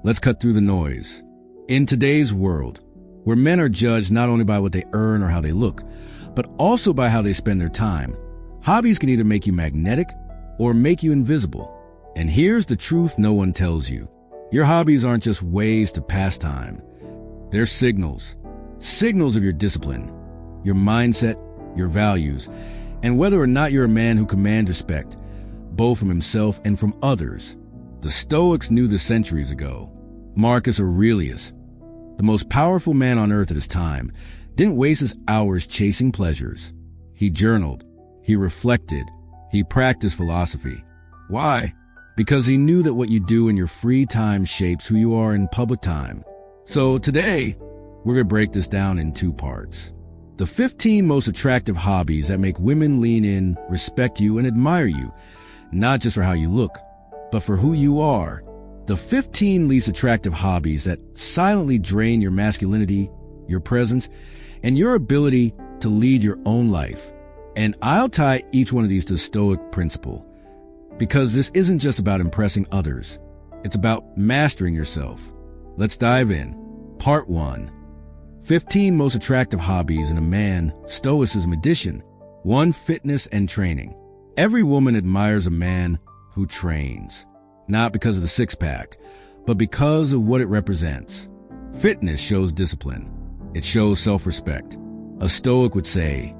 Let's cut through the noise. In today's world, where men are judged not only by what they earn or how they look, but also by how they spend their time, hobbies can either make you magnetic or make you invisible. And here's the truth no one tells you. Your hobbies aren't just ways to pass time. They're signals of your discipline, your mindset, your values, and whether or not you're a man who commands respect, both from himself and from others. The Stoics knew this centuries ago. Marcus Aurelius, the most powerful man on earth at his time, didn't waste his hours chasing pleasures. He journaled, he reflected, he practiced philosophy. Why? Because he knew that what you do in your free time shapes who you are in public time. So today, we're going to break this down in 2 parts. The 15 most attractive hobbies that make women lean in, respect you, and admire you, not just for how you look, but for who you are. The 15 least attractive hobbies that silently drain your masculinity, your presence, and your ability to lead your own life. And I'll tie each one of these to the Stoic principle, because this isn't just about impressing others. It's about mastering yourself. Let's dive in. Part 1. 15 most attractive hobbies in a man, Stoicism edition. 1. Fitness and training. Every woman admires a man who trains, not because of the six-pack, but because of what it represents. Fitness shows discipline. It shows self-respect. A Stoic would say,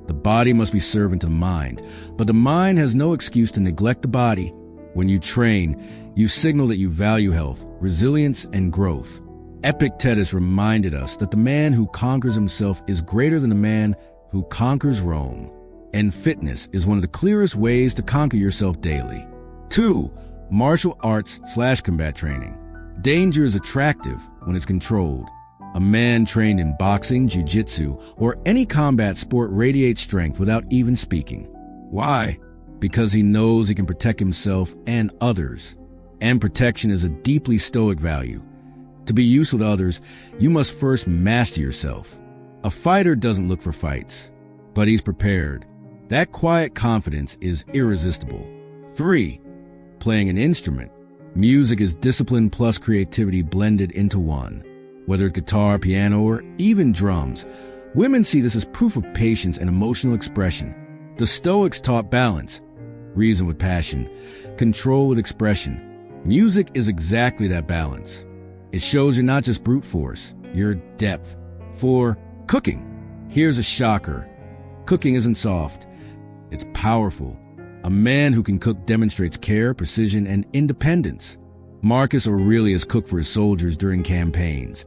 the body must be servant to the mind, but the mind has no excuse to neglect the body. When you train, you signal that you value health, resilience, and growth. Epictetus reminded us that the man who conquers himself is greater than the man who conquers Rome. And fitness is one of the clearest ways to conquer yourself daily. 2. Martial arts/combat training. Danger is attractive when it's controlled. A man trained in boxing, jiu-jitsu, or any combat sport radiates strength without even speaking. Why? Because he knows he can protect himself and others. And protection is a deeply Stoic value. To be useful to others, you must first master yourself. A fighter doesn't look for fights, but he's prepared. That quiet confidence is irresistible. 3. Playing an instrument. Music is discipline plus creativity blended into one. Whether it's guitar, piano, or even drums, women see this as proof of patience and emotional expression. The Stoics taught balance, reason with passion, control with expression. Music is exactly that balance. It shows you're not just brute force, you're depth. 4. Cooking. Here's a shocker. Cooking isn't soft. It's powerful. A man who can cook demonstrates care, precision, and independence. Marcus Aurelius cooked for his soldiers during campaigns.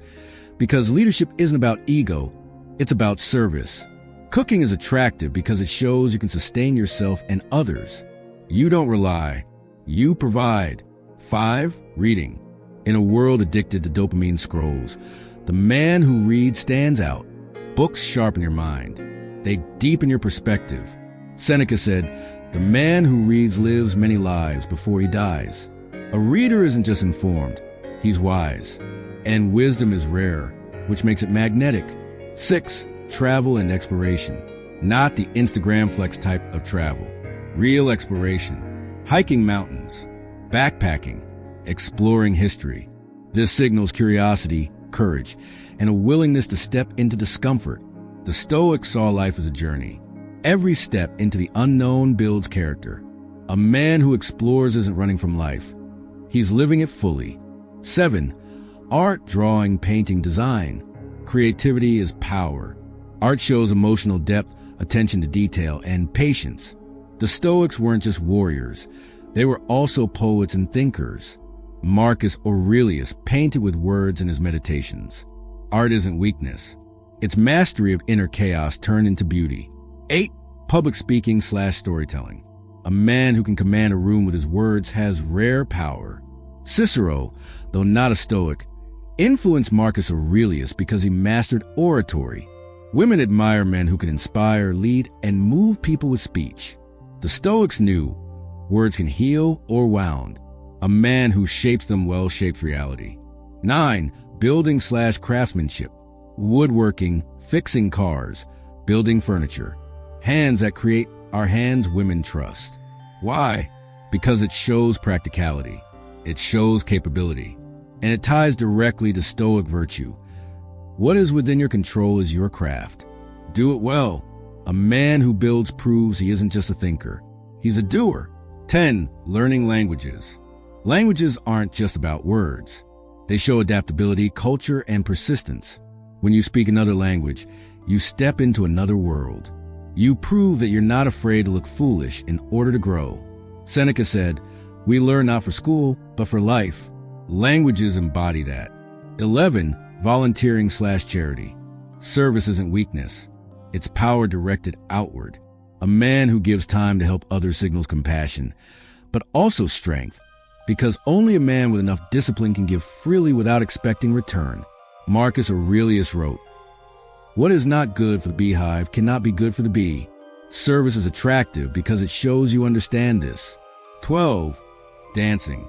Because leadership isn't about ego, it's about service. Cooking is attractive because it shows you can sustain yourself and others. You don't rely, you provide. 5. Reading. In a world addicted to dopamine scrolls, the man who reads stands out. Books sharpen your mind. They deepen your perspective. Seneca said, "The man who reads lives many lives before he dies." A reader isn't just informed, he's wise. And wisdom is rare, which makes it magnetic. 6. Travel and exploration. Not the Instagram flex type of travel. Real exploration. Hiking mountains. Backpacking. Exploring history. This signals curiosity, courage, and a willingness to step into discomfort. The Stoics saw life as a journey. Every step into the unknown builds character. A man who explores isn't running from life. He's living it fully. 7. Art, drawing, painting, design. Creativity is power. Art shows emotional depth, attention to detail, and patience. The Stoics weren't just warriors. They were also poets and thinkers. Marcus Aurelius painted with words in his meditations. Art isn't weakness. It's mastery of inner chaos turned into beauty. 8. Public speaking/storytelling. A man who can command a room with his words has rare power. Cicero, though not a Stoic, influenced Marcus Aurelius because he mastered oratory. Women admire men who can inspire, lead, and move people with speech. The Stoics knew words can heal or wound. A man who shapes them well shapes reality. 9. Building/craftsmanship. Woodworking, fixing cars, building furniture. Hands that create are hands women trust. Why? Because it shows practicality. It shows capability. and it ties directly to Stoic virtue. What is within your control is your craft. Do it well. A man who builds proves he isn't just a thinker. He's a doer. 10. Learning languages. Languages aren't just about words. They show adaptability, culture, and persistence. When you speak another language, you step into another world. You prove that you're not afraid to look foolish in order to grow. Seneca said, "We learn not for school, but for life." Languages embody that. 11. Volunteering/charity. Service isn't weakness. It's power directed outward. A man who gives time to help others signals compassion, but also strength, because only a man with enough discipline can give freely without expecting return. Marcus Aurelius wrote, "What is not good for the beehive cannot be good for the bee." Service is attractive because it shows you understand this. 12. Dancing.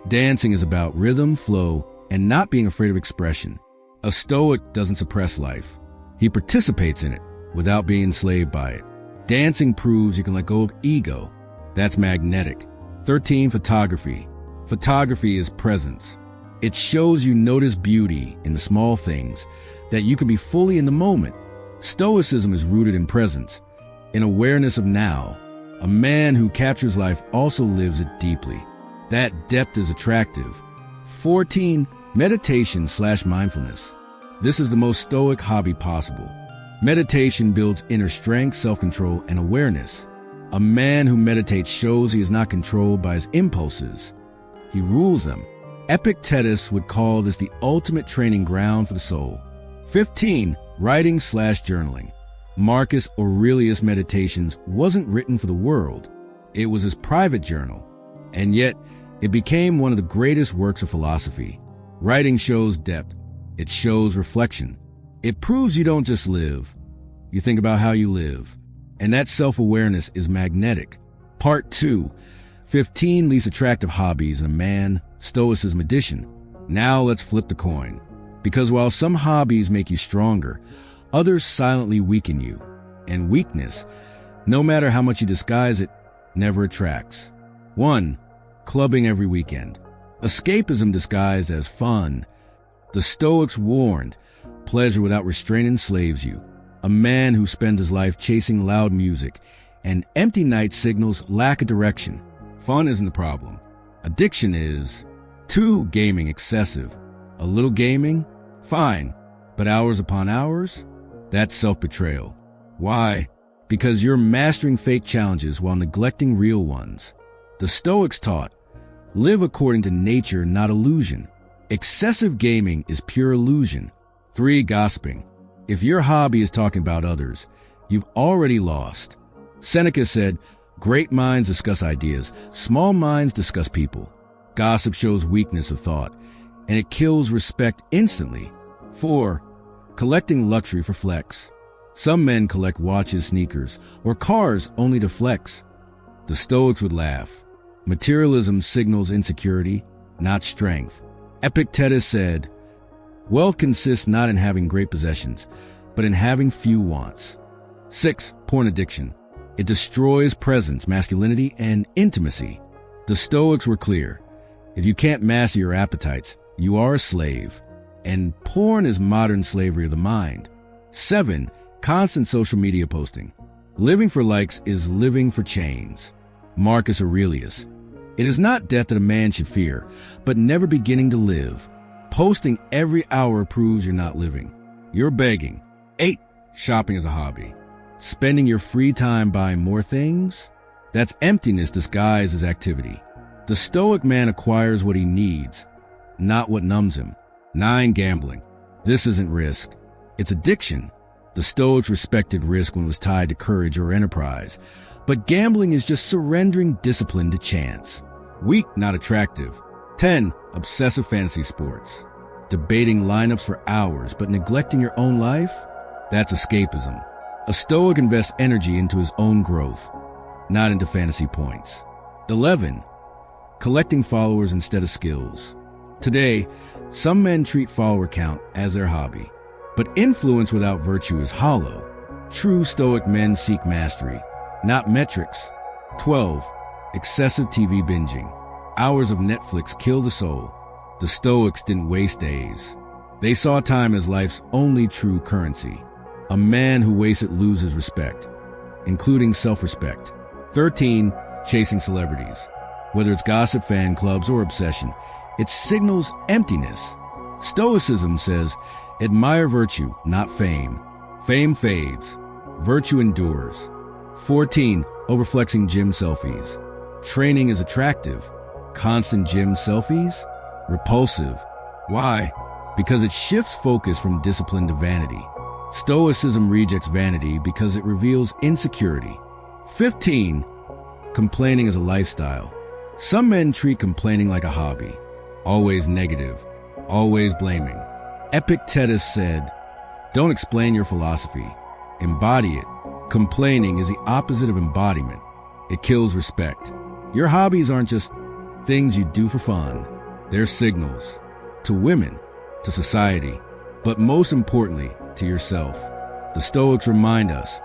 Dancing is about rhythm, flow, and not being afraid of expression. A Stoic doesn't suppress life. He participates in it without being enslaved by it. Dancing proves you can let go of ego. That's magnetic. 13. Photography. Photography is presence. It shows you notice beauty in the small things, that you can be fully in the moment. Stoicism is rooted in presence, in awareness of now. A man who captures life also lives it deeply. That depth is attractive. 14. Meditation/mindfulness. This is the most Stoic hobby possible. Meditation builds inner strength, self-control, and awareness. A man who meditates shows he is not controlled by his impulses. He rules them. Epictetus would call this the ultimate training ground for the soul. 15. Writing/journaling. Marcus Aurelius' Meditations wasn't written for the world. It was his private journal. And yet, it became one of the greatest works of philosophy. Writing shows depth. It shows reflection. It proves you don't just live. You think about how you live. And that self-awareness is magnetic. Part 2. 15 least attractive hobbies in a man, Stoicism edition. Now let's flip the coin. Because while some hobbies make you stronger, others silently weaken you. And weakness, no matter how much you disguise it, never attracts. 1. Clubbing every weekend. Escapism disguised as fun. The Stoics warned, pleasure without restraint enslaves you. A man who spends his life chasing loud music and empty nights signals lack of direction. Fun isn't the problem. Addiction is. 2. Gaming excessive. A little gaming? Fine. But hours upon hours? That's self-betrayal. Why? Because you're mastering fake challenges while neglecting real ones. The Stoics taught, live according to nature, not illusion. Excessive gaming is pure illusion. 3. Gossiping. If your hobby is talking about others, you've already lost. Seneca said, great minds discuss ideas, small minds discuss people. Gossip shows weakness of thought, and it kills respect instantly. 4. Collecting luxury for flex. Some men collect watches, sneakers, or cars only to flex. The Stoics would laugh. Materialism signals insecurity, not strength. Epictetus said, wealth consists not in having great possessions, but in having few wants. 6. Porn addiction. It destroys presence, masculinity, and intimacy. The Stoics were clear. If you can't master your appetites, you are a slave. And porn is modern slavery of the mind. 7. Constant social media posting. Living for likes is living for chains. Marcus Aurelius. It is not death that a man should fear, but never beginning to live. Posting every hour proves you're not living. You're begging. 8. Shopping as a hobby. Spending your free time buying more things? That's emptiness disguised as activity. The Stoic man acquires what he needs, not what numbs him. 9. Gambling. This isn't risk. It's addiction. The Stoics respected risk when it was tied to courage or enterprise. But gambling is just surrendering discipline to chance. Weak, not attractive. 10. Obsessive fantasy sports. Debating lineups for hours, but neglecting your own life? That's escapism. A Stoic invests energy into his own growth, not into fantasy points. 11. Collecting followers instead of skills. Today, some men treat follower count as their hobby. But influence without virtue is hollow. True Stoic men seek mastery, not metrics. 12. Excessive TV binging. Hours of Netflix kill the soul. The Stoics didn't waste days. They saw time as life's only true currency. A man who wastes it loses respect, including self-respect. 13. Chasing celebrities. Whether it's gossip, fan clubs, or obsession, it signals emptiness. Stoicism says, admire virtue, not fame. Fame fades. Virtue endures. 14. Overflexing gym selfies. Training is attractive. Constant gym selfies? Repulsive. Why? Because it shifts focus from discipline to vanity. Stoicism rejects vanity because it reveals insecurity. 15. Complaining is a lifestyle. Some men treat complaining like a hobby. Always negative. Always blaming. Epictetus said, don't explain your philosophy. Embody it. Complaining is the opposite of embodiment. It kills respect. Your hobbies aren't just things you do for fun. They're signals. To women, to society, but most importantly, to yourself. The Stoics remind us,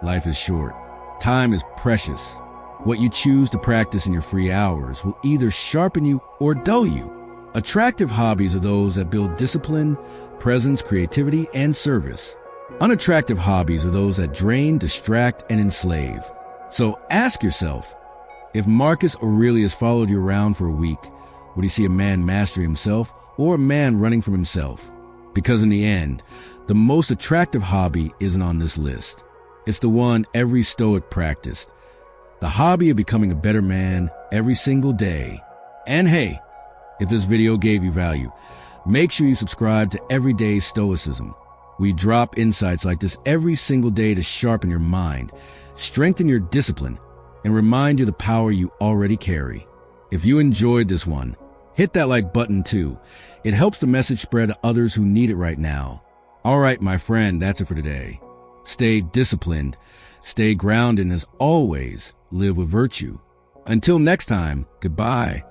life is short. Time is precious. What you choose to practice in your free hours will either sharpen you or dull you. Attractive hobbies are those that build discipline, presence, creativity, and service. Unattractive hobbies are those that drain, distract, and enslave. So ask yourself, if Marcus Aurelius followed you around for a week, would he see a man mastering himself or a man running from himself? Because in the end, the most attractive hobby isn't on this list. It's the one every Stoic practiced. The hobby of becoming a better man every single day. And hey, if this video gave you value, make sure you subscribe to Everyday Stoicism. We drop insights like this every single day to sharpen your mind, strengthen your discipline, and remind you the power you already carry. If you enjoyed this one, hit that like button too. It helps the message spread to others who need it right now. All right, my friend, that's it for today. Stay disciplined, stay grounded, and as always, live with virtue. Until next time, goodbye.